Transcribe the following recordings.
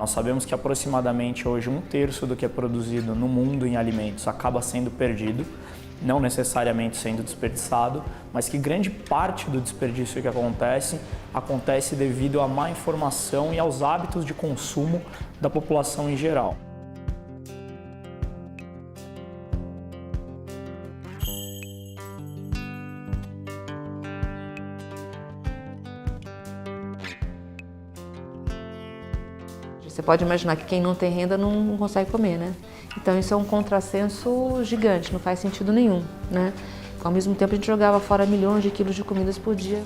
Nós sabemos que aproximadamente hoje 1/3 do que é produzido no mundo em alimentos acaba sendo perdido, não necessariamente sendo desperdiçado, mas que grande parte do desperdício que acontece devido à má informação e aos hábitos de consumo da população em geral. Você pode imaginar que quem não tem renda não consegue comer, né? Então isso é um contrassenso gigante, não faz sentido nenhum, né? Ao mesmo tempo a gente jogava fora milhões de quilos de comidas por dia.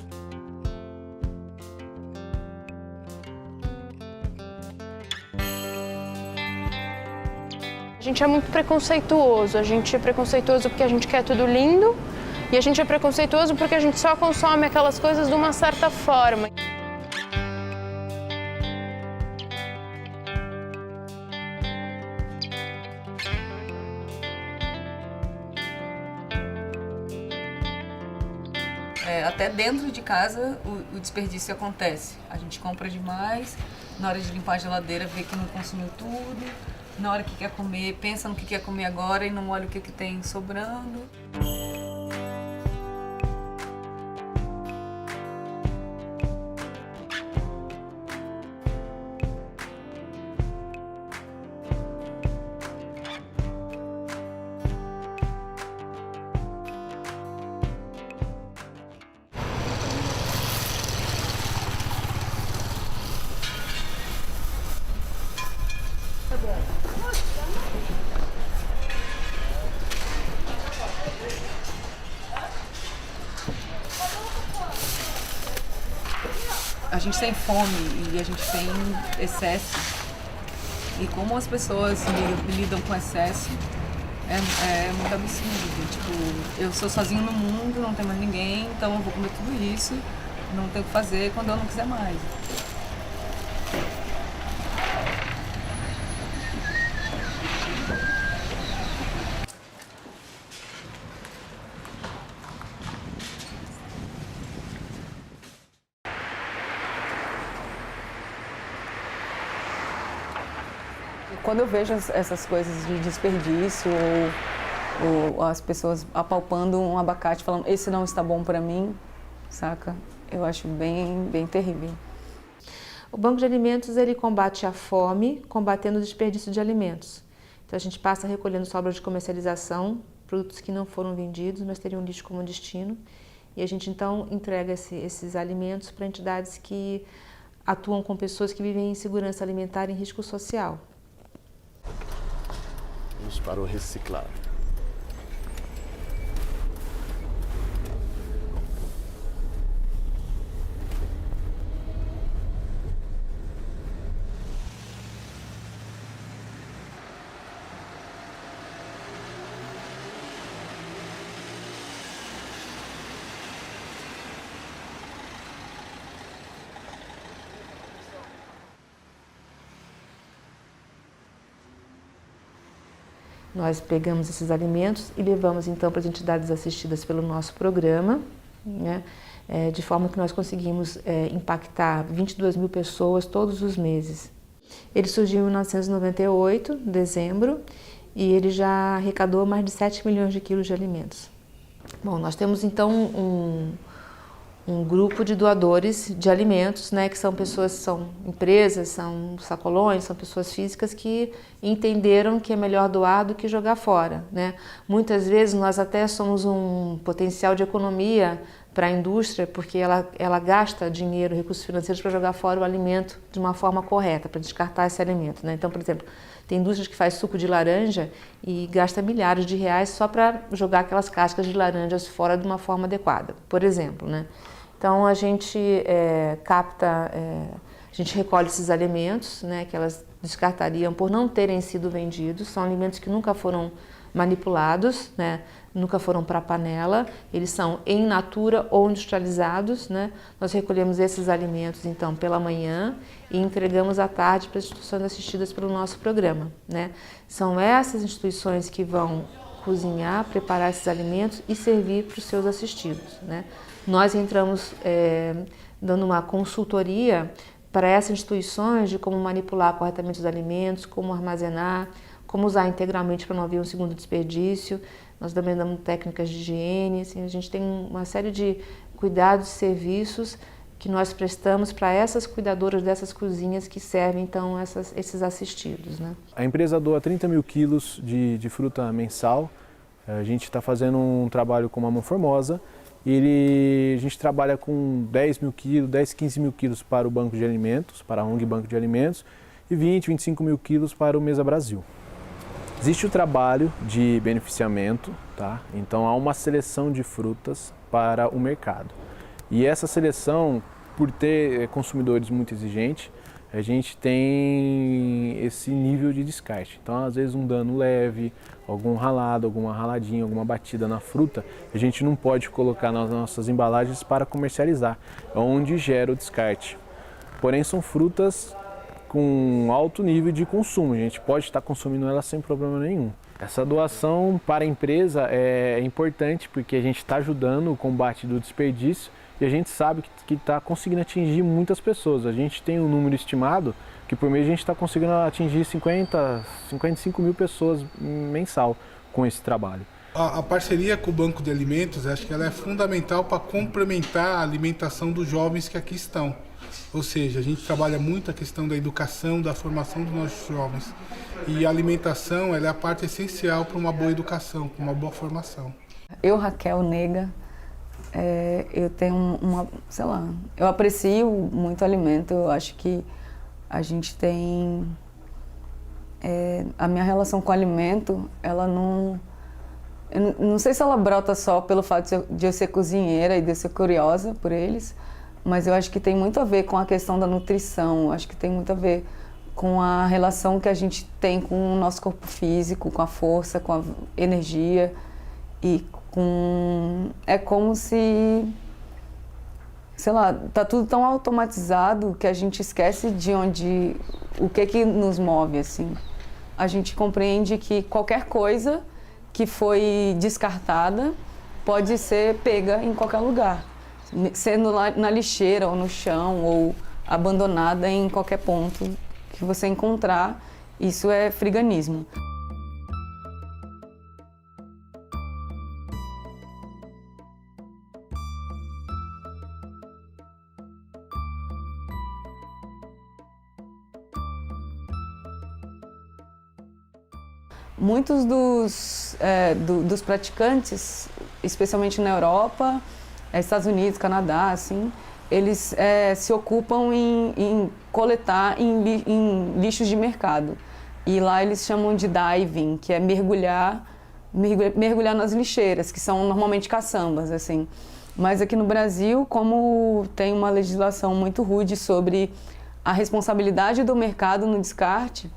A gente é muito preconceituoso, a gente é preconceituoso porque a gente quer tudo lindo e a gente é preconceituoso porque a gente só consome aquelas coisas de uma certa forma. Até dentro de casa o desperdício acontece. A gente compra demais, na hora de limpar a geladeira vê que não consumiu tudo, na hora que quer comer, pensa no que quer comer agora e não olha o que tem sobrando. A gente tem fome e a gente tem excesso. E como as pessoas lidam com excesso é muito absurdo. Tipo, eu sou sozinho no mundo, não tem mais ninguém, então eu vou comer tudo isso, não tenho o que fazer quando eu não quiser mais. Quando eu vejo essas coisas de desperdício ou as pessoas apalpando um abacate falando esse não está bom para mim, saca? Eu acho bem terrível. O Banco de Alimentos ele combate a fome, combatendo o desperdício de alimentos. Então a gente passa recolhendo sobras de comercialização, produtos que não foram vendidos, mas teriam lixo como destino. E a gente então entrega esses alimentos para entidades que atuam com pessoas que vivem em insegurança alimentar e em risco social. Vamos para o reciclar. Nós pegamos esses alimentos e levamos então para as entidades assistidas pelo nosso programa, né? De forma que nós conseguimos impactar 22 mil pessoas todos os meses. Ele surgiu em 1998, dezembro, e ele já arrecadou mais de 7 milhões de quilos de alimentos. Bom, nós temos então um grupo de doadores de alimentos, né, que são pessoas, são empresas, são sacolões, são pessoas físicas que entenderam que é melhor doar do que jogar fora, né? Muitas vezes nós até somos um potencial de economia para a indústria, porque ela gasta dinheiro, recursos financeiros para jogar fora o alimento de uma forma correta, para descartar esse alimento, né? Então, por exemplo, tem indústrias que faz suco de laranja e gasta milhares de reais só para jogar aquelas cascas de laranjas fora de uma forma adequada, por exemplo, né? Então a gente a gente recolhe esses alimentos, né, que elas descartariam por não terem sido vendidos. São alimentos que nunca foram manipulados, né, nunca foram para a panela, eles são in natura ou industrializados, né? Nós recolhemos esses alimentos então pela manhã e entregamos à tarde para as instituições assistidas pelo nosso programa, né? São essas instituições que vão cozinhar, preparar esses alimentos e servir para os seus assistidos, né? Nós entramos dando uma consultoria para essas instituições de como manipular corretamente os alimentos, como armazenar, como usar integralmente para não haver um segundo desperdício. Nós também damos técnicas de higiene, assim, a gente tem uma série de cuidados e serviços que nós prestamos para essas cuidadoras dessas cozinhas que servem então esses assistidos, né? A empresa doa 30 mil quilos de fruta mensal. A gente está fazendo um trabalho com Mamão Formosa. A gente trabalha com 10 mil quilos, 10, 15 mil quilos para o Banco de Alimentos, para a ONG Banco de Alimentos, e 20, 25 mil quilos para o Mesa Brasil. Existe o trabalho de beneficiamento, tá? Então há uma seleção de frutas para o mercado. E essa seleção, por ter consumidores muito exigentes, a gente tem esse nível de descarte. Então, às vezes, um dano leve, algum ralado, alguma raladinha, alguma batida na fruta, a gente não pode colocar nas nossas embalagens para comercializar, é onde gera o descarte. Porém, são frutas com alto nível de consumo, a gente pode estar consumindo elas sem problema nenhum. Essa doação para a empresa é importante porque a gente está ajudando o combate do desperdício e a gente sabe que está conseguindo atingir muitas pessoas. A gente tem um número estimado que por mês a gente está conseguindo atingir 55 mil pessoas mensal com esse trabalho. A parceria com o Banco de Alimentos, acho que ela é fundamental para complementar a alimentação dos jovens que aqui estão. Ou seja, a gente trabalha muito a questão da educação, da formação dos nossos jovens. E a alimentação ela é a parte essencial para uma boa educação, para uma boa formação. Eu, Raquel Nega, eu tenho eu aprecio muito alimento, eu acho que a gente tem... a minha relação com o alimento, ela não... Eu não sei se ela brota só pelo fato de eu ser cozinheira e de eu ser curiosa por eles, mas eu acho que tem muito a ver com a questão da nutrição, acho que tem muito a ver com a relação que a gente tem com o nosso corpo físico, com a força, com a energia e com... É como se, sei lá, tá tudo tão automatizado que a gente esquece o que nos move, assim. A gente compreende que qualquer coisa que foi descartada pode ser pega em qualquer lugar, sendo na lixeira ou no chão ou abandonada em qualquer ponto que você encontrar. Isso é friganismo. Muitos dos praticantes, especialmente na Europa, Estados Unidos, Canadá, assim, eles se ocupam em coletar em lixos de mercado. E lá eles chamam de diving, que é mergulhar nas lixeiras, que são normalmente caçambas, assim. Mas aqui no Brasil, como tem uma legislação muito rude sobre a responsabilidade do mercado no descarte,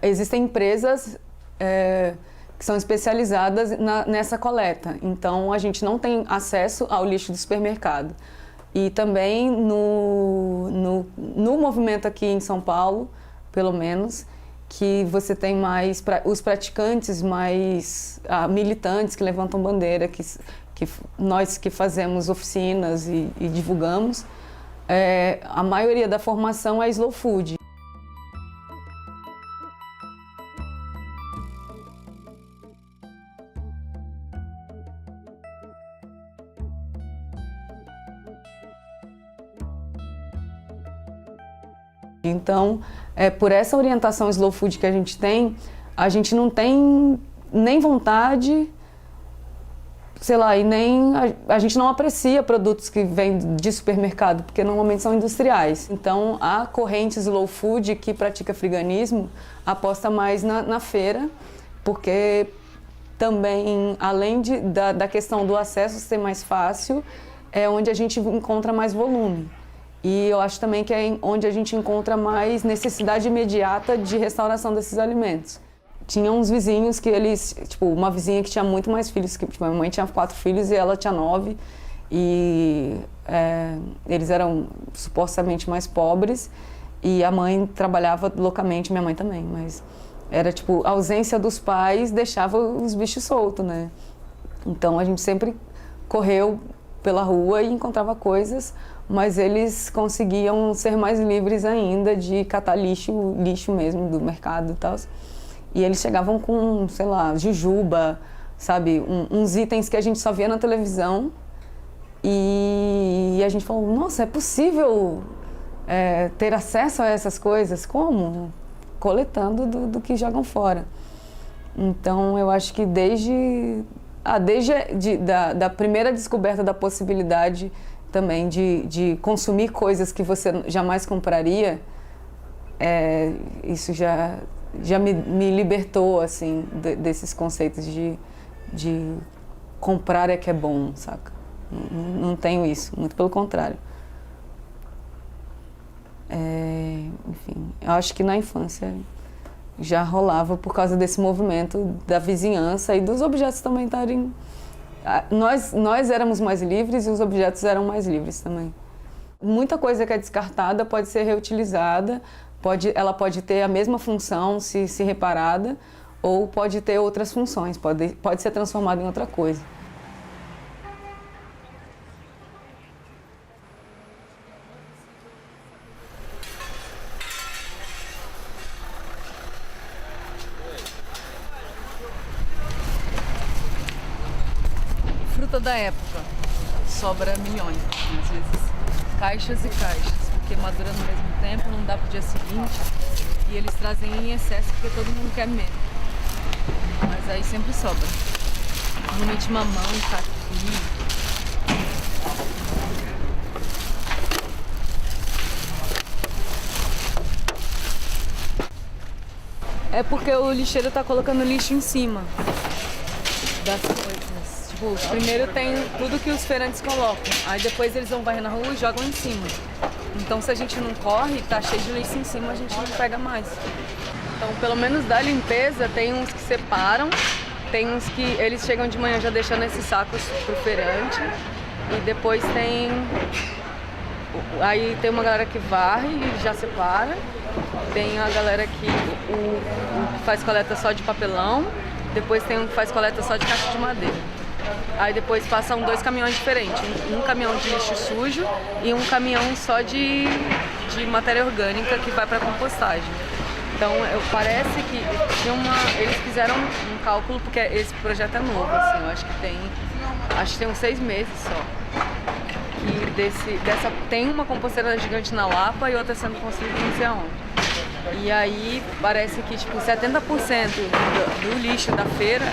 existem empresas que são especializadas nessa coleta. Então, a gente não tem acesso ao lixo do supermercado. E também no movimento aqui em São Paulo, pelo menos, que você tem mais os praticantes, mais militantes que levantam bandeira, que nós que fazemos oficinas e divulgamos, a maioria da formação é slow food. Então, por essa orientação slow food que a gente não tem nem vontade, sei lá, e nem a gente não aprecia produtos que vêm de supermercado, porque normalmente são industriais. Então, a corrente slow food que pratica friganismo aposta mais na feira, porque também, além da questão do acesso ser mais fácil, é onde a gente encontra mais volume. E eu acho também que é onde a gente encontra mais necessidade imediata de restauração desses alimentos. Tinha uns vizinhos que uma vizinha que tinha muito mais filhos, que minha mãe tinha 4 filhos e ela tinha 9. E eles eram supostamente mais pobres e a mãe trabalhava loucamente, minha mãe também, mas era a ausência dos pais deixava os bichos soltos, né? Então a gente sempre correu pela rua e encontrava coisas, mas eles conseguiam ser mais livres ainda de catar lixo mesmo do mercado e tal. E eles chegavam com, sei lá, jujuba, sabe, uns itens que a gente só via na televisão. E a gente falou, nossa, é possível ter acesso a essas coisas? Como? Coletando do que jogam fora. Então, eu acho que desde da primeira descoberta da possibilidade também de consumir coisas que você jamais compraria, isso já me libertou, assim, desses conceitos de comprar é que é bom, saca? Não tenho isso, muito pelo contrário. Enfim, eu acho que na infância já rolava por causa desse movimento da vizinhança e dos objetos também estarem... Nós éramos mais livres e os objetos eram mais livres também. Muita coisa que é descartada pode ser reutilizada, ela pode ter a mesma função se reparada, ou pode ter outras funções, pode ser transformada em outra coisa. Fruta da época, sobra milhões, às vezes caixas e caixas, porque madura no mesmo tempo, não dá pro dia seguinte, e eles trazem em excesso porque todo mundo quer mesmo. Mas aí sempre sobra. Normalmente mamão, caqui. É porque o lixeiro tá colocando lixo em cima das coisas. Tipo, primeiro tem tudo que os feirantes colocam, aí depois eles vão varrer na rua e jogam em cima. Então se a gente não corre, tá cheio de lixo em cima, a gente não pega mais. Então pelo menos da limpeza tem uns que separam, tem uns que eles chegam de manhã já deixando esses sacos pro feirante e depois aí tem uma galera que varre e já separa, tem a galera que faz coleta só de papelão, depois tem um que faz coleta só de caixa de madeira. Aí depois passam 2 caminhões diferentes, um caminhão de lixo sujo e um caminhão só de matéria orgânica que vai para compostagem. Então parece que eles fizeram um cálculo, porque esse projeto é novo, assim, eu acho que tem uns 6 meses só. E tem uma composteira gigante na Lapa e outra sendo construída não sei aonde. E aí parece que tipo 70% do lixo da feira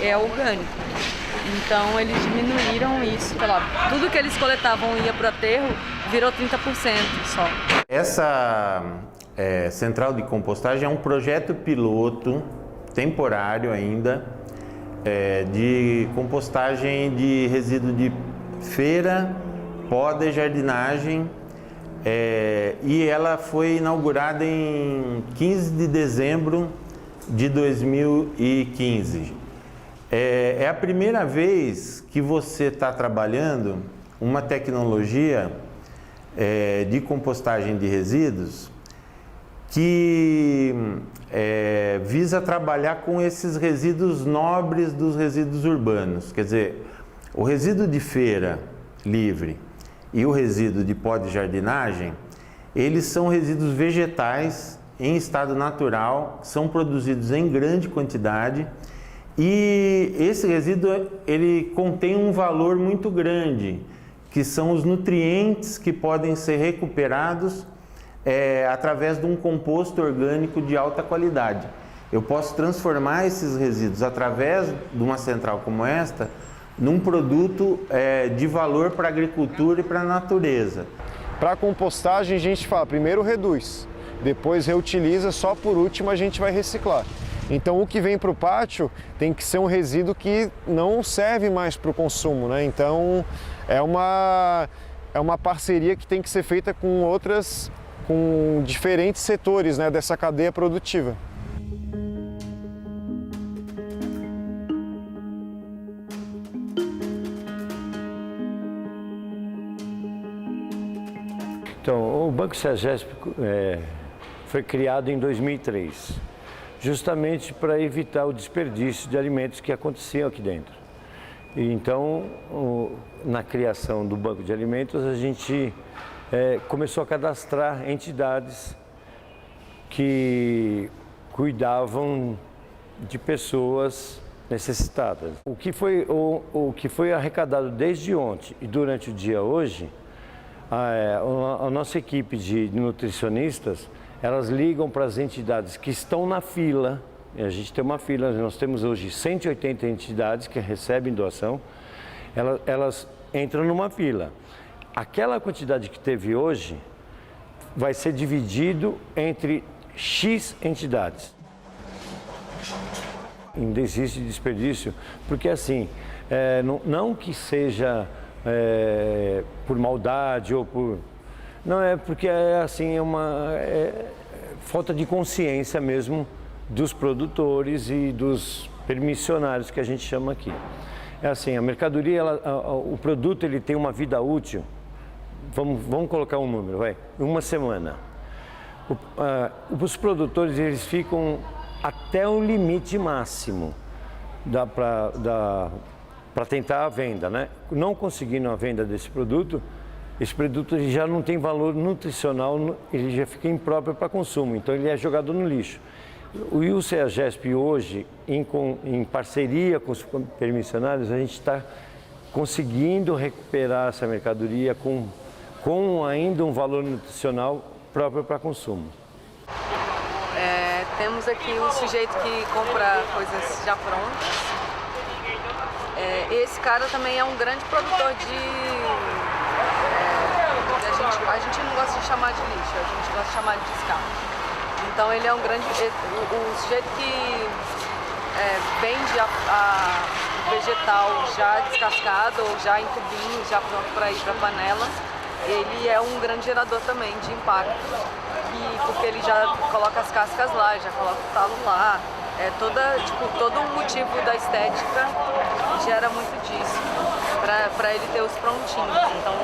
é orgânico. Então eles diminuíram isso, sei lá, tudo que eles coletavam e ia para o aterro virou 30% só. Essa central de compostagem é um projeto piloto, temporário ainda, de compostagem de resíduo de feira, poda e jardinagem, e ela foi inaugurada em 15 de dezembro de 2015. É a primeira vez que você está trabalhando uma tecnologia de compostagem de resíduos que visa trabalhar com esses resíduos nobres dos resíduos urbanos. Quer dizer, o resíduo de feira livre e o resíduo de poda de jardinagem, eles são resíduos vegetais em estado natural, são produzidos em grande quantidade. E esse resíduo ele contém um valor muito grande, que são os nutrientes que podem ser recuperados através de um composto orgânico de alta qualidade. Eu posso transformar esses resíduos através de uma central como esta num produto de valor para a agricultura e para a natureza. Para a compostagem a gente fala, primeiro reduz, depois reutiliza, só por último a gente vai reciclar. Então o que vem para o pátio tem que ser um resíduo que não serve mais para o consumo, né? Então é uma parceria que tem que ser feita com diferentes setores, né, dessa cadeia produtiva. Então, o Banco SEAGESP foi criado em 2003, justamente para evitar o desperdício de alimentos que aconteciam aqui dentro. Então, na criação do banco de alimentos, a gente começou a cadastrar entidades que cuidavam de pessoas necessitadas. O que foi arrecadado desde ontem e durante o dia hoje, a nossa equipe de nutricionistas, elas ligam para as entidades que estão na fila. A gente tem uma fila, nós temos hoje 180 entidades que recebem doação, elas entram numa fila. Aquela quantidade que teve hoje vai ser dividido entre X entidades. Ainda existe desperdício, porque assim, não que seja por maldade ou por... Não, é porque assim, é uma falta de consciência mesmo dos produtores e dos permissionários que a gente chama aqui. É assim, a mercadoria, o produto ele tem uma vida útil, vamos colocar um número, vai, uma semana. Os produtores eles ficam até o limite máximo para tentar a venda, né? Não conseguindo a venda desse produto, esse produto ele já não tem valor nutricional, ele já fica impróprio para consumo, então ele é jogado no lixo. O CEAGESP hoje, em parceria com os permissionários, a gente está conseguindo recuperar essa mercadoria com ainda um valor nutricional próprio para consumo. Temos aqui um sujeito que compra coisas já prontas. Esse cara também é um grande produtor a gente não gosta de chamar de lixo, a gente gosta de chamar de descarte. Então ele é um grande... O sujeito que vende o vegetal já descascado ou já em tubinho, já pronto para ir para a panela, ele é um grande gerador também de impacto. Porque ele já coloca as cascas lá, já coloca o talo lá. Todo um motivo da estética gera muito disso, para ele ter os prontinhos. Então,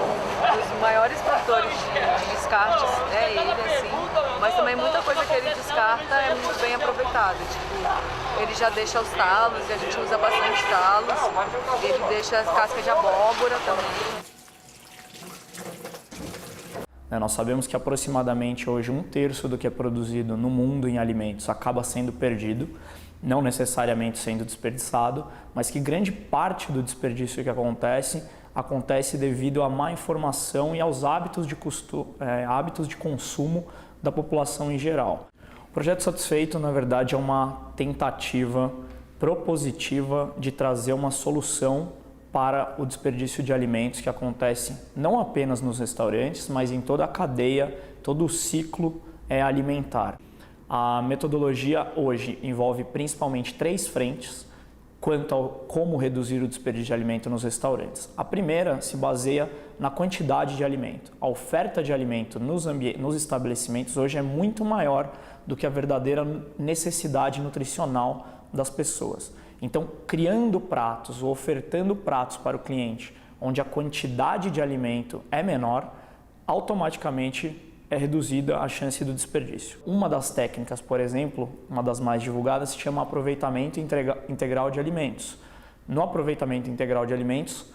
os maiores produtores de descartes é ele, assim, mas também muita coisa que ele descarta é muito bem aproveitada. Ele já deixa os talos, e a gente usa bastante talos, ele deixa as cascas de abóbora também. Nós sabemos que aproximadamente hoje 1/3 do que é produzido no mundo em alimentos acaba sendo perdido, não necessariamente sendo desperdiçado, mas que grande parte do desperdício que acontece devido à má informação e aos hábitos de consumo da população em geral. O Projeto Satisfeito, na verdade, é uma tentativa propositiva de trazer uma solução para o desperdício de alimentos que acontece não apenas nos restaurantes, mas em toda a cadeia, todo o ciclo alimentar. A metodologia hoje envolve principalmente 3 frentes quanto a como reduzir o desperdício de alimento nos restaurantes. A primeira se baseia na quantidade de alimento. A oferta de alimento nos estabelecimentos hoje é muito maior do que a verdadeira necessidade nutricional das pessoas. Então, criando pratos ou ofertando pratos para o cliente onde a quantidade de alimento é menor, automaticamente é reduzida a chance do desperdício. Uma das técnicas, por exemplo, uma das mais divulgadas, se chama aproveitamento integral de alimentos. No aproveitamento integral de alimentos,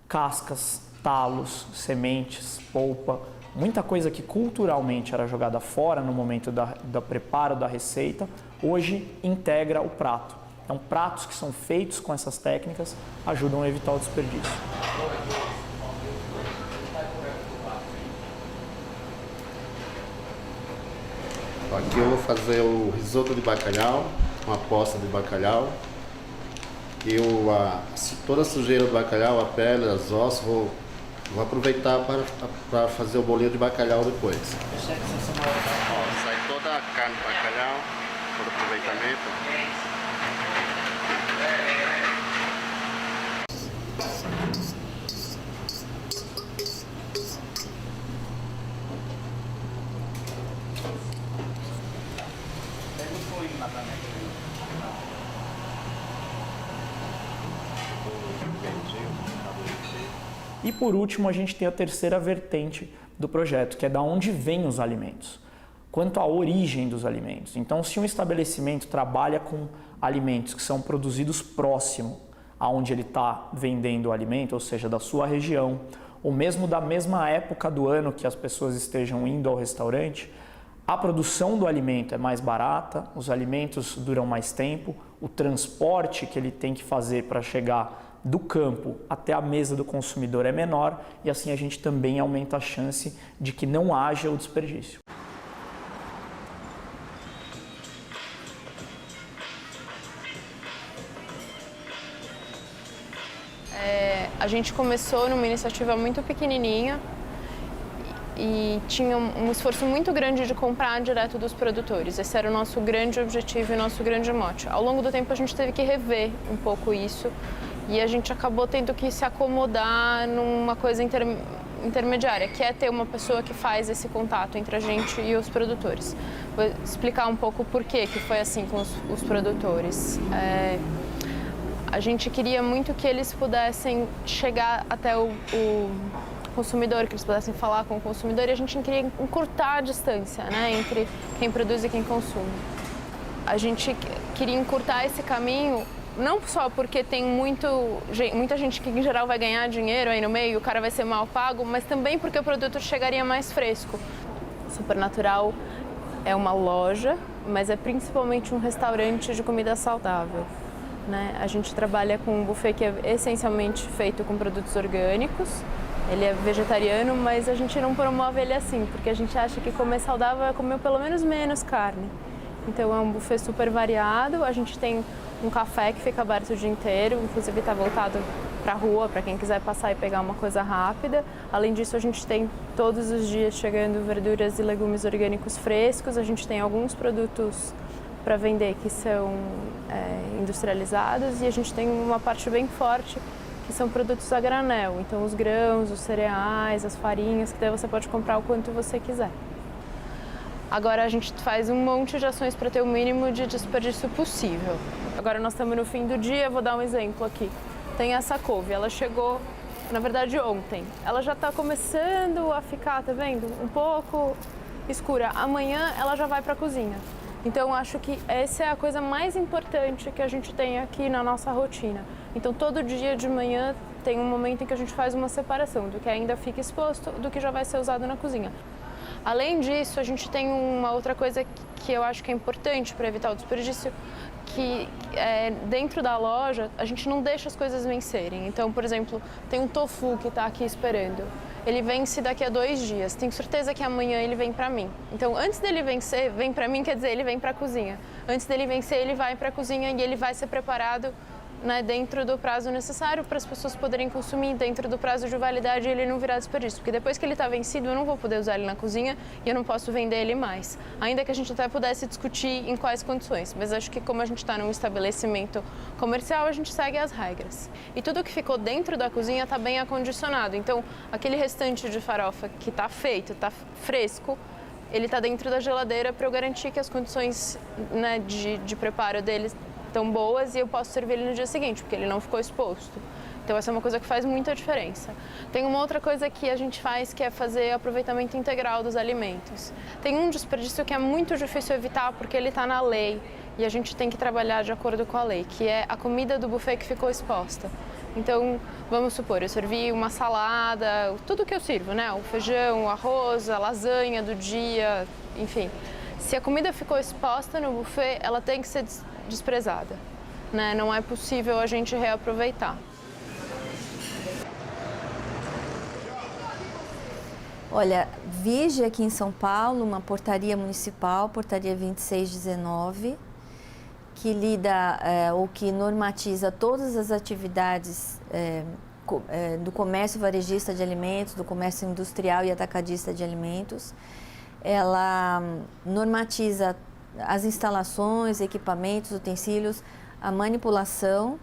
cascas, talos, sementes, polpa, muita coisa que culturalmente era jogada fora no momento do preparo da receita, hoje integra o prato. Então, pratos que são feitos com essas técnicas ajudam a evitar o desperdício. Aqui eu vou fazer o risoto de bacalhau, uma posta de bacalhau. E toda a sujeira do bacalhau, a pele, os ossos, vou aproveitar para fazer o bolinho de bacalhau depois. Sai toda a carne do bacalhau, todo aproveitamento. E por último, a gente tem a terceira vertente do projeto, que é da onde vêm os alimentos, quanto à origem dos alimentos. Então, se um estabelecimento trabalha com alimentos que são produzidos próximo aonde ele está vendendo o alimento, ou seja, da sua região, ou mesmo da mesma época do ano que as pessoas estejam indo ao restaurante, a produção do alimento é mais barata, os alimentos duram mais tempo, o transporte que ele tem que fazer para chegar do campo até a mesa do consumidor é menor e assim a gente também aumenta a chance de que não haja o desperdício. A gente começou numa iniciativa muito pequenininha e tinha um esforço muito grande de comprar direto dos produtores. Esse era o nosso grande objetivo e nosso grande mote. Ao longo do tempo a gente teve que rever um pouco isso e a gente acabou tendo que se acomodar numa coisa intermediária, que é ter uma pessoa que faz esse contato entre a gente e os produtores. Vou explicar um pouco o porquê que foi assim com os produtores. A gente queria muito que eles pudessem chegar até o consumidor, que eles pudessem falar com o consumidor, e a gente queria encurtar a distância, né, entre quem produz e quem consome. A gente queria encurtar esse caminho, não só porque tem muita gente que em geral vai ganhar dinheiro aí no meio, o cara vai ser mal pago, mas também porque o produto chegaria mais fresco. Supernatural é uma loja, mas é principalmente um restaurante de comida saudável, né? A gente trabalha com um buffet que é essencialmente feito com produtos orgânicos. Ele é vegetariano, mas a gente não promove ele assim, porque a gente acha que comer saudável é comer pelo menos menos carne. Então é um buffet super variado, a gente tem um café que fica aberto o dia inteiro, inclusive está voltado para a rua, para quem quiser passar e pegar uma coisa rápida. Além disso, a gente tem todos os dias chegando verduras e legumes orgânicos frescos, a gente tem alguns produtos para vender que são industrializados e a gente tem uma parte bem forte que são produtos a granel, então os grãos, os cereais, as farinhas, que daí você pode comprar o quanto você quiser. Agora a gente faz um monte de ações para ter o mínimo de desperdício possível. Agora nós estamos no fim do dia, vou dar um exemplo aqui. Tem essa couve, ela chegou, na verdade ontem, ela já está começando a ficar, tá vendo? Um pouco escura. Amanhã ela já vai para a cozinha. Então, acho que essa é a coisa mais importante que a gente tem aqui na nossa rotina. Então, todo dia de manhã tem um momento em que a gente faz uma separação do que ainda fica exposto do que já vai ser usado na cozinha. Além disso, a gente tem uma outra coisa que eu acho que é importante para evitar o desperdício, que dentro da loja a gente não deixa as coisas vencerem. Então, por exemplo, tem um tofu que está aqui esperando. Ele vence daqui a 2 dias. Tenho certeza que amanhã ele vem para mim. Então, antes dele vencer, vem para mim, quer dizer, ele vem para a cozinha. Antes dele vencer, ele vai para a cozinha e ele vai ser preparado, né, dentro do prazo necessário para as pessoas poderem consumir, dentro do prazo de validade, ele não virar desperdício. Porque depois que ele está vencido, eu não vou poder usar ele na cozinha e eu não posso vender ele mais. Ainda que a gente até pudesse discutir em quais condições. Mas acho que como a gente está num estabelecimento comercial, a gente segue as regras. E tudo que ficou dentro da cozinha está bem acondicionado. Então, aquele restante de farofa que está feito, está fresco, ele está dentro da geladeira para eu garantir que as condições, né, de preparo dele tão boas e eu posso servir ele no dia seguinte, porque ele não ficou exposto. Então essa é uma coisa que faz muita diferença. Tem uma outra coisa que a gente faz, que é fazer aproveitamento integral dos alimentos. Tem um desperdício que é muito difícil evitar, porque ele está na lei e a gente tem que trabalhar de acordo com a lei, que é a comida do buffet que ficou exposta. Então, vamos supor, eu servi uma salada, tudo que eu sirvo, né? O feijão, o arroz, a lasanha do dia, enfim. Se a comida ficou exposta no buffet, ela tem que ser desprezada, né? Não é possível a gente reaproveitar. Olha, vige aqui em São Paulo uma portaria municipal, portaria 2619, que lida ou que normatiza todas as atividades do comércio varejista de alimentos, do comércio industrial e atacadista de alimentos. Ela normatiza as instalações, equipamentos, utensílios, a manipulação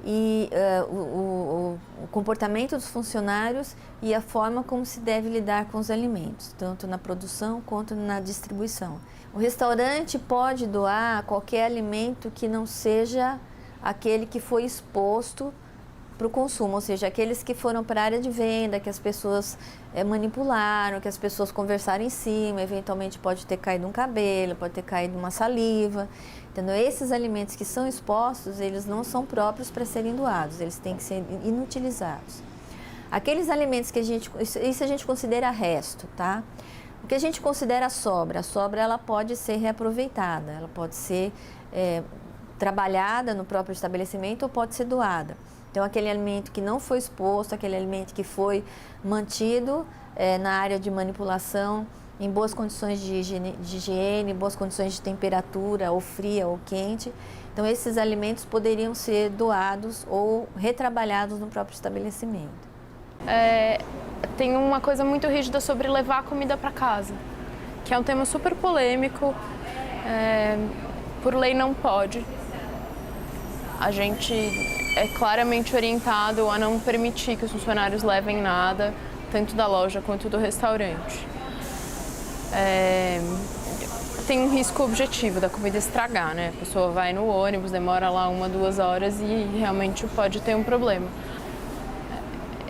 e o comportamento dos funcionários e a forma como se deve lidar com os alimentos, tanto na produção quanto na distribuição. O restaurante pode doar qualquer alimento que não seja aquele que foi exposto para o consumo, ou seja, aqueles que foram para a área de venda, que as pessoas manipularam, que as pessoas conversaram em cima, eventualmente pode ter caído um cabelo, pode ter caído uma saliva. Entendeu? Esses alimentos que são expostos, eles não são próprios para serem doados, eles têm que ser inutilizados. Aqueles alimentos que isso a gente considera resto, tá? O que a gente considera sobra? A sobra ela pode ser reaproveitada, ela pode ser trabalhada no próprio estabelecimento ou pode ser doada. Então, aquele alimento que não foi exposto, aquele alimento que foi mantido na área de manipulação, em boas condições de higiene, boas condições de temperatura, ou fria ou quente. Então, esses alimentos poderiam ser doados ou retrabalhados no próprio estabelecimento. Tem uma coisa muito rígida sobre levar a comida para casa, que é um tema super polêmico. Por lei não pode. A gente é claramente orientado a não permitir que os funcionários levem nada, tanto da loja quanto do restaurante. Tem um risco objetivo da comida estragar, né? A pessoa vai no ônibus, demora lá 1, 2 horas e realmente pode ter um problema.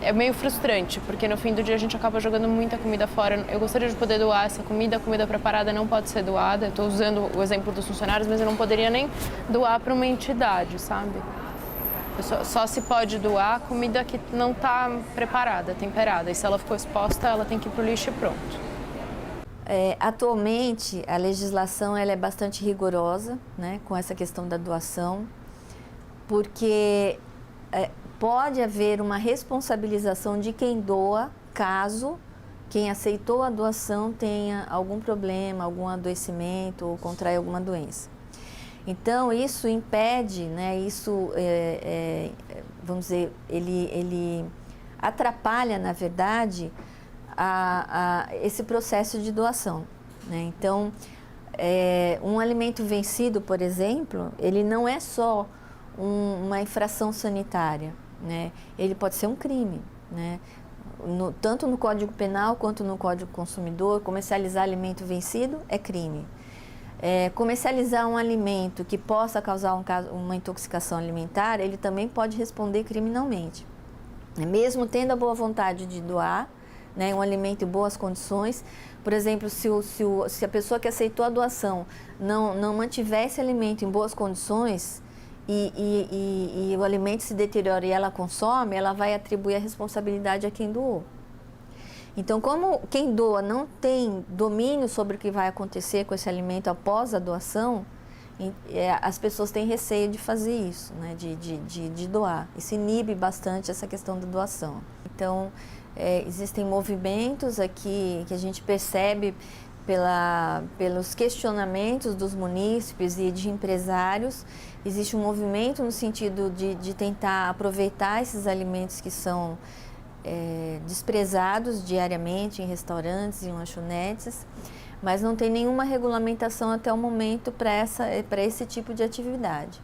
É meio frustrante, porque no fim do dia a gente acaba jogando muita comida fora. Eu gostaria de poder doar essa comida, a comida preparada não pode ser doada. Eu estou usando o exemplo dos funcionários, mas eu não poderia nem doar para uma entidade, sabe? Só se pode doar comida que não está preparada, temperada. E se ela ficou exposta, ela tem que ir para o lixo e pronto. Atualmente, a legislação ela é bastante rigorosa, né, com essa questão da doação, porque pode haver uma responsabilização de quem doa, caso quem aceitou a doação tenha algum problema, algum adoecimento ou contraia alguma doença. Então, isso impede, né, vamos dizer, ele atrapalha, na verdade, esse processo de doação, né? Então, um alimento vencido, por exemplo, ele não é só uma infração sanitária, né? Ele pode ser um crime, né? Tanto no Código Penal quanto no Código Consumidor, comercializar alimento vencido é crime. Comercializar um alimento que possa causar uma intoxicação alimentar, ele também pode responder criminalmente. Mesmo tendo a boa vontade de doar, né, um alimento em boas condições, por exemplo, se a pessoa que aceitou a doação não mantiver esse alimento em boas condições e o alimento se deteriora e ela consome, ela vai atribuir a responsabilidade a quem doou. Então, como quem doa não tem domínio sobre o que vai acontecer com esse alimento após a doação, as pessoas têm receio de fazer isso, né, de doar. Isso inibe bastante essa questão da doação. Então, existem movimentos aqui que a gente percebe pelos questionamentos dos munícipes e de empresários. Existe um movimento no sentido de tentar aproveitar esses alimentos que são desprezados diariamente em restaurantes e em lanchonetes, mas não tem nenhuma regulamentação até o momento para esse tipo de atividade,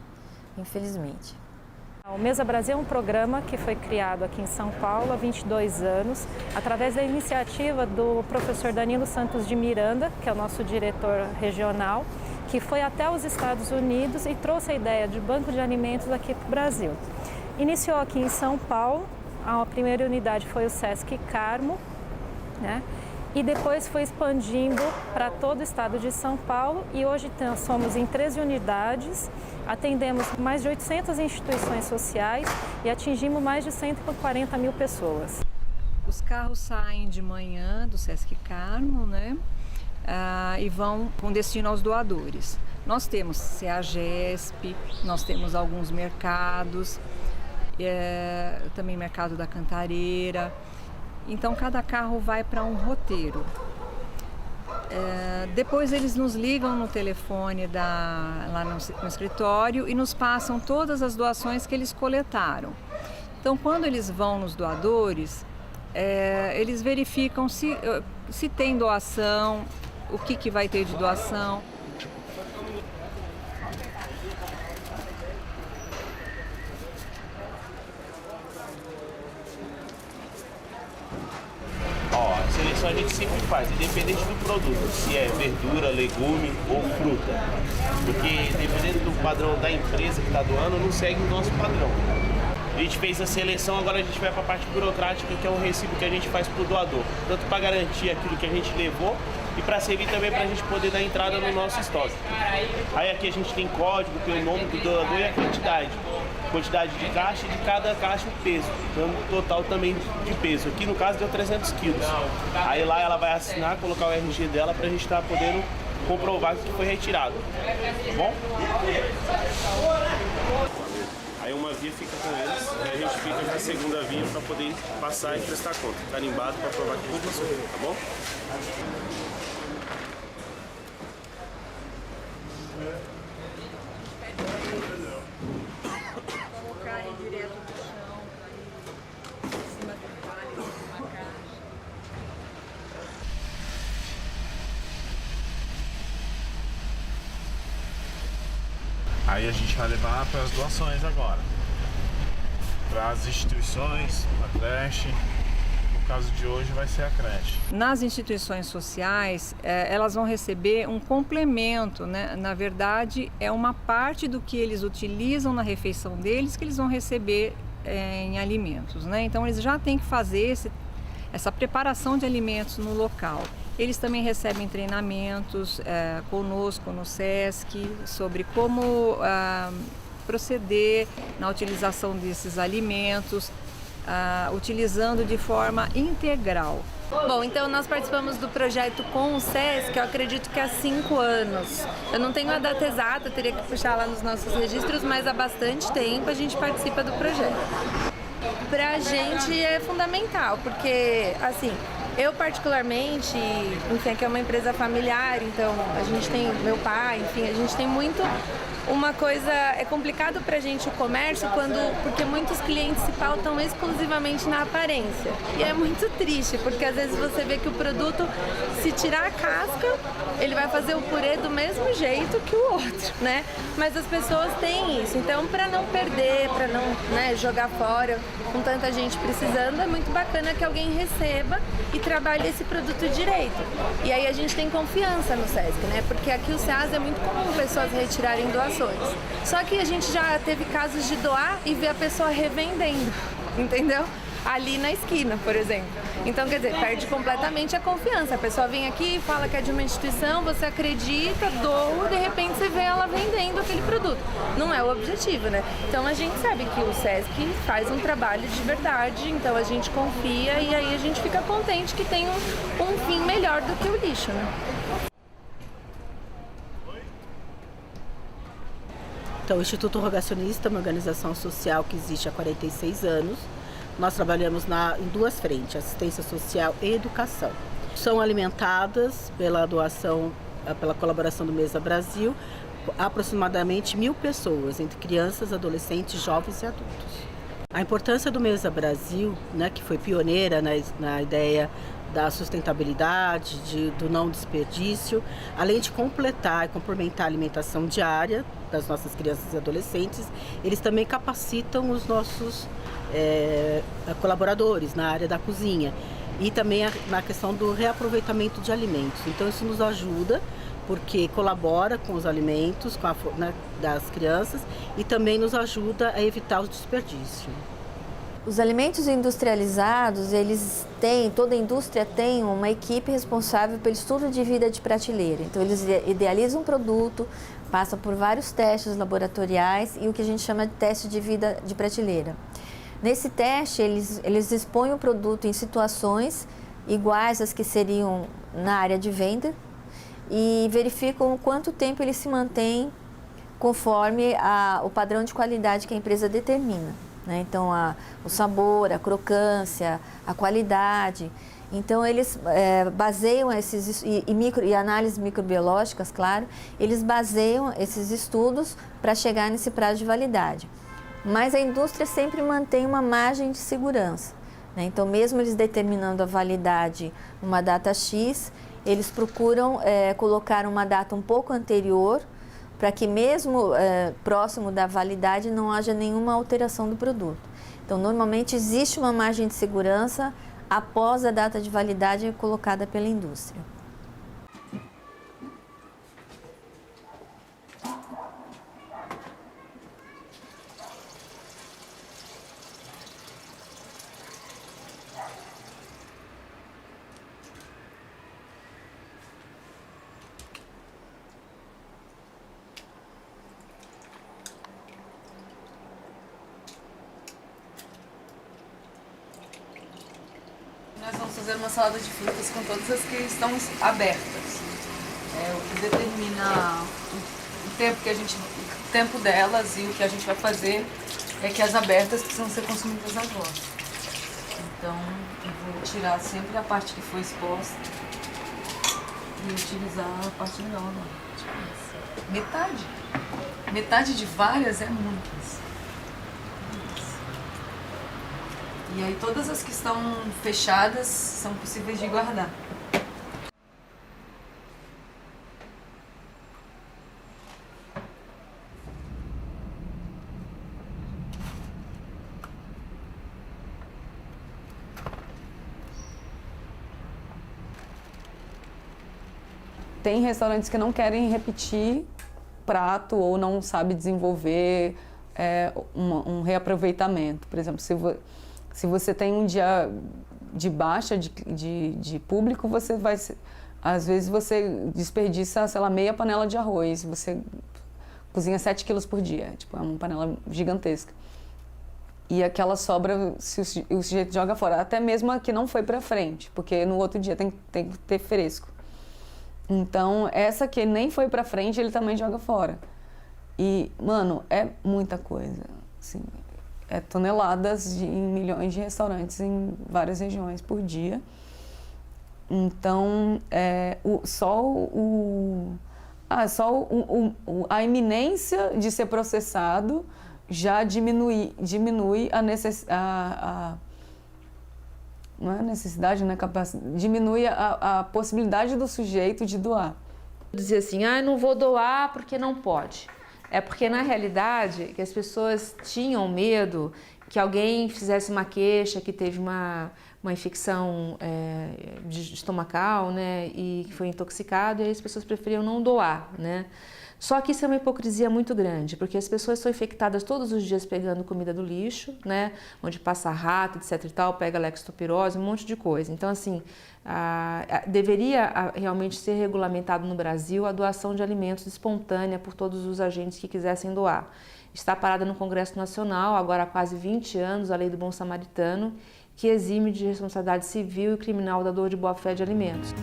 infelizmente. O Mesa Brasil é um programa que foi criado aqui em São Paulo há 22 anos, através da iniciativa do professor Danilo Santos de Miranda, que é o nosso diretor regional, que foi até os Estados Unidos e trouxe a ideia de banco de alimentos aqui para o Brasil. Iniciou aqui em São Paulo, a primeira unidade foi o Sesc Carmo, né? E depois foi expandindo para todo o estado de São Paulo e hoje somos em 13 unidades, atendemos mais de 800 instituições sociais e atingimos mais de 140 mil pessoas. Os carros saem de manhã do Sesc Carmo, né? E vão com destino aos doadores. Nós temos CEAGESP, nós temos alguns mercados, também Mercado da Cantareira. Então, cada carro vai para um roteiro. Depois eles nos ligam no telefone lá no escritório e nos passam todas as doações que eles coletaram. Então, quando eles vão nos doadores, eles verificam se tem doação, o que vai ter de doação. A seleção a gente sempre faz, independente do produto, se é verdura, legume ou fruta. Porque dependendo do padrão da empresa que está doando, não segue o nosso padrão. A gente fez a seleção, agora a gente vai para a parte burocrática, que é o recibo que a gente faz para o doador. Tanto para garantir aquilo que a gente levou e para servir também para a gente poder dar entrada no nosso estoque. Aí aqui a gente tem código, tem o nome do doador e a quantidade. Quantidade de caixa e de cada caixa o peso. Então, total também de peso. Aqui no caso deu 300 quilos. Aí lá ela vai assinar, colocar o RG dela para a gente estar podendo comprovar que foi retirado. Tá bom? Aí uma via fica com eles e a gente fica com a segunda via para poder passar e prestar conta. Carimbado para provar que tudo passou, tá bom? Colocarem direto do chão, em cima do palho, numa caixa. Aí a gente vai levar para as doações agora. Para as instituições, a creche. No caso de hoje vai ser a creche. Nas instituições sociais, elas vão receber um complemento, né? Na verdade, é uma parte do que eles utilizam na refeição deles que eles vão receber em alimentos, né? Então, eles já têm que fazer essa preparação de alimentos no local. Eles também recebem treinamentos conosco no SESC sobre como proceder na utilização desses alimentos, utilizando de forma integral. Bom, então nós participamos do projeto com o SESC, eu acredito que há 5 anos. Eu não tenho a data exata, teria que puxar lá nos nossos registros, mas há bastante tempo a gente participa do projeto. Pra a gente é fundamental, porque assim, eu particularmente, enfim, aqui é uma empresa familiar, então a gente tem meu pai, enfim, a gente tem muito uma coisa, é complicado pra gente o comércio porque muitos clientes se pautam exclusivamente na aparência. E é muito triste, porque às vezes você vê que o produto, se tirar a casca, ele vai fazer o purê do mesmo jeito que o outro, né? Mas as pessoas têm isso, então para não perder, para não, né, jogar fora, com tanta gente precisando, é muito bacana que alguém receba e trabalhe esse produto direito. E aí a gente tem confiança no SESC, né? Porque aqui o SEAS é muito comum pessoas retirarem doações. Só que a gente já teve casos de doar e ver a pessoa revendendo, entendeu? Ali na esquina, por exemplo. Então, quer dizer, perde completamente a confiança. A pessoa vem aqui, fala que é de uma instituição, você acredita, doa, de repente você vê ela vendendo aquele produto. Não é o objetivo, né? Então a gente sabe que o SESC faz um trabalho de verdade, então a gente confia e aí a gente fica contente que tem um fim melhor do que o lixo, né? Então, o Instituto Rogacionista é uma organização social que existe há 46 anos. Nós trabalhamos em 2 frentes, assistência social e educação. São alimentadas pela doação, pela colaboração do Mesa Brasil, aproximadamente 1.000 pessoas, entre crianças, adolescentes, jovens e adultos. A importância do Mesa Brasil, né, que foi pioneira na ideia da sustentabilidade, do não desperdício, além de completar e complementar a alimentação diária das nossas crianças e adolescentes, eles também capacitam os nossos colaboradores na área da cozinha e também na questão do reaproveitamento de alimentos. Então isso nos ajuda porque colabora com os alimentos das crianças e também nos ajuda a evitar o desperdício. Os alimentos industrializados, toda a indústria tem uma equipe responsável pelo estudo de vida de prateleira. Então eles idealizam um produto, passam por vários testes laboratoriais e o que a gente chama de teste de vida de prateleira. Nesse teste, eles expõem o produto em situações iguais às que seriam na área de venda e verificam quanto tempo ele se mantém conforme o padrão de qualidade que a empresa determina, né? Então, o sabor, a crocância, a qualidade. Então, eles baseiam e análises microbiológicas, claro, eles baseiam esses estudos para chegar nesse prazo de validade. Mas a indústria sempre mantém uma margem de segurança, né? Então, mesmo eles determinando a validade numa data X, eles procuram colocar uma data um pouco anterior para que mesmo próximo da validade não haja nenhuma alteração do produto. Então, normalmente existe uma margem de segurança após a data de validade colocada pela indústria. fazer uma salada de frutas com todas as que estão abertas. O que determina o tempo delas e o que a gente vai fazer é que as abertas precisam ser consumidas agora. Então, eu vou tirar sempre a parte que foi exposta e utilizar a parte nova. Metade. Metade de várias é muitas. E aí todas as que estão fechadas são possíveis de guardar. Tem restaurantes que não querem repetir prato ou não sabe desenvolver um reaproveitamento. Por exemplo, se você tem um dia de baixa de público, às vezes você desperdiça, sei lá, meia panela de arroz, você cozinha 7 quilos por dia, tipo, é uma panela gigantesca. E aquela sobra, o sujeito joga fora, até mesmo a que não foi pra frente, porque no outro dia tem que ter fresco. Então, essa que nem foi pra frente, ele também joga fora. E, mano, é muita coisa, assim, é toneladas em milhões de restaurantes em várias regiões por dia. Então, a iminência de ser processado já diminui não é a necessidade, né? Diminui a possibilidade do sujeito de doar. Dizer assim, não vou doar porque não pode. É porque, na realidade, que as pessoas tinham medo que alguém fizesse uma queixa, que teve uma infecção estomacal, né, e que foi intoxicado, e aí as pessoas preferiam não doar, né? Só que isso é uma hipocrisia muito grande, porque as pessoas são infectadas todos os dias pegando comida do lixo, né, onde passa rato, etc e tal, pega leptospirose, um monte de coisa. Então, assim, deveria realmente ser regulamentado no Brasil a doação de alimentos espontânea por todos os agentes que quisessem doar. Está parada no Congresso Nacional, agora há quase 20 anos, a Lei do Bom Samaritano, que exime de responsabilidade civil e criminal o dador de boa-fé de alimentos.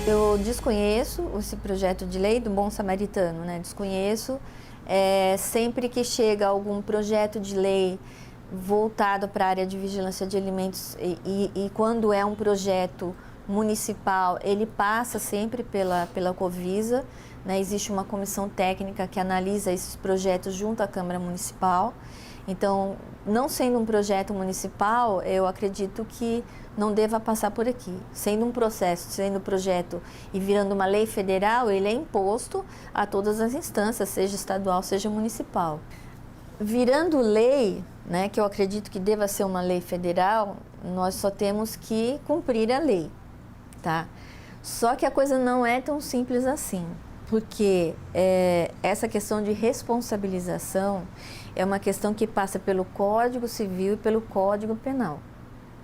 Eu desconheço esse projeto de lei do Bom Samaritano, né? Desconheço. Sempre que chega algum projeto de lei voltado para a área de vigilância de alimentos e quando é um projeto municipal, ele passa sempre pela Covisa, né? Existe uma comissão técnica que analisa esses projetos junto à Câmara Municipal. Então, não sendo um projeto municipal, eu acredito que não deva passar por aqui. Sendo um processo, sendo um projeto e virando uma lei federal, ele é imposto a todas as instâncias, seja estadual, seja municipal. Virando lei, né, que eu acredito que deva ser uma lei federal, nós só temos que cumprir a lei, tá? Só que a coisa não é tão simples assim, porque essa questão de responsabilização é uma questão que passa pelo Código Civil e pelo Código Penal.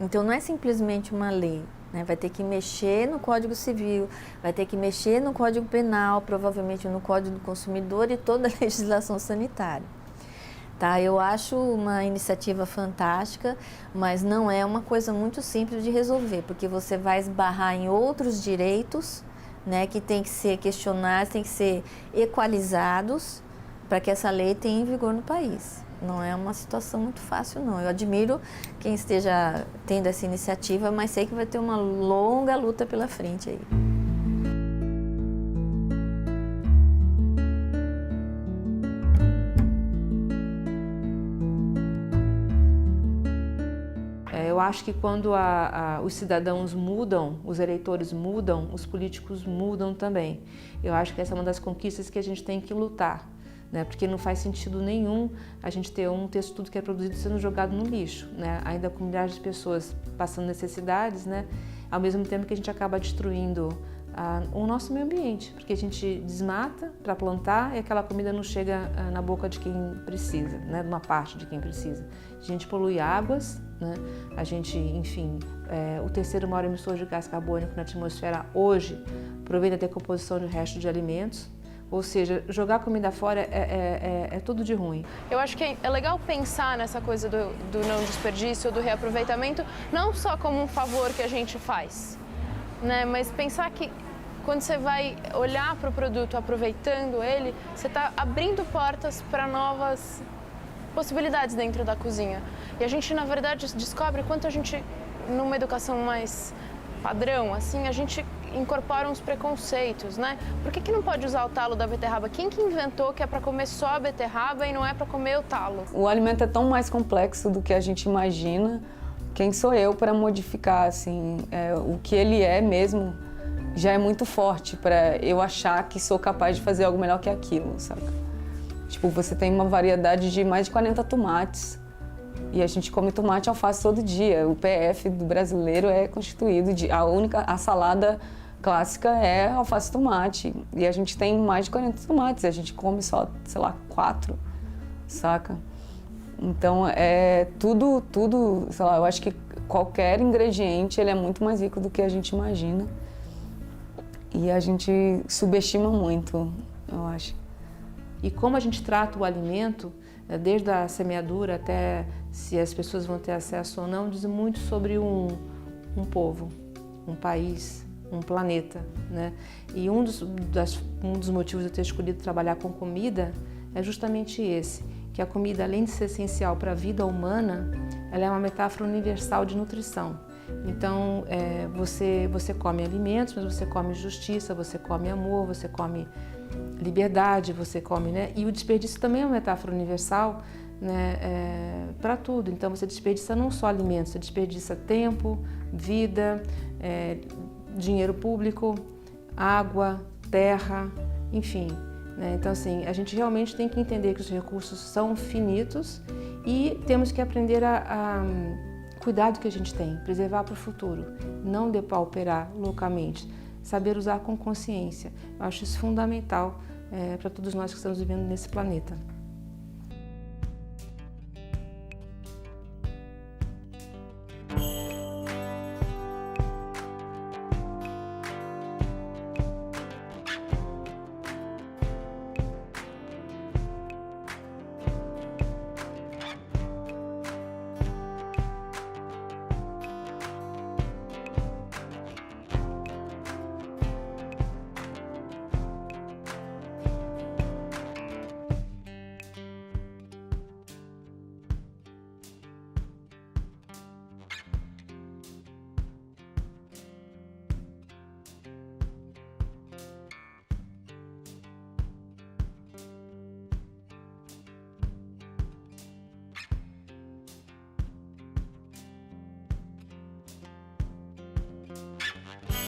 Então, não é simplesmente uma lei, né? Vai ter que mexer no Código Civil, vai ter que mexer no Código Penal, provavelmente no Código do Consumidor e toda a legislação sanitária. Tá? Eu acho uma iniciativa fantástica, mas não é uma coisa muito simples de resolver, porque você vai esbarrar em outros direitos, né, que tem que ser questionados, tem que ser equalizados para que essa lei tenha em vigor no país. Não é uma situação muito fácil, não. Eu admiro quem esteja tendo essa iniciativa, mas sei que vai ter uma longa luta pela frente aí. Eu acho que quando os cidadãos mudam, os eleitores mudam, os políticos mudam também. Eu acho que essa é uma das conquistas que a gente tem que lutar, né? Porque não faz sentido nenhum a gente ter um texto tudo que é produzido sendo jogado no lixo, né? Ainda com milhares de pessoas passando necessidades, né? Ao mesmo tempo que a gente acaba destruindo o nosso meio ambiente, porque a gente desmata para plantar e aquela comida não chega na boca de quem precisa, né? De uma parte de quem precisa. A gente polui águas, né? A gente, enfim, o terceiro maior emissor de gás carbônico na atmosfera hoje provém da decomposição de restos de alimentos. Ou seja, jogar comida fora é tudo de ruim. Eu acho que é legal pensar nessa coisa do não desperdício, do reaproveitamento, não só como um favor que a gente faz, né? Mas pensar que quando você vai olhar para o produto aproveitando ele, você está abrindo portas para novas possibilidades dentro da cozinha. E a gente, na verdade, descobre quanto a gente, numa educação mais padrão, assim, a gente incorpora uns preconceitos, né? Por que não pode usar o talo da beterraba? Quem que inventou que é para comer só a beterraba e não é para comer o talo? O alimento é tão mais complexo do que a gente imagina. Quem sou eu para modificar, assim, o que ele é mesmo já é muito forte para eu achar que sou capaz de fazer algo melhor que aquilo, sabe? Tipo, você tem uma variedade de mais de 40 tomates e a gente come tomate e alface todo dia. O PF do brasileiro é constituído de... A salada clássica é alface e tomate e a gente tem mais de 40 tomates e a gente come só, sei lá, 4, saca? Então, tudo, sei lá, eu acho que qualquer ingrediente ele é muito mais rico do que a gente imagina. E a gente subestima muito, eu acho. E como a gente trata o alimento, desde a semeadura até se as pessoas vão ter acesso ou não, diz muito sobre um povo, um país, um planeta, né? E um dos motivos de eu ter escolhido trabalhar com comida é justamente esse, que a comida, além de ser essencial para a vida humana, ela é uma metáfora universal de nutrição. Então, você come alimentos, mas você come justiça, você come amor, você come liberdade, você come, né? E o desperdício também é uma metáfora universal, né? Para tudo. Então, você desperdiça não só alimentos, você desperdiça tempo, vida, dinheiro público, água, terra, enfim. Né? Então, assim, a gente realmente tem que entender que os recursos são finitos e temos que aprender a cuidar do que a gente tem, preservar para o futuro, não depauperar loucamente, saber usar com consciência. Eu acho isso fundamental para todos nós que estamos vivendo nesse planeta.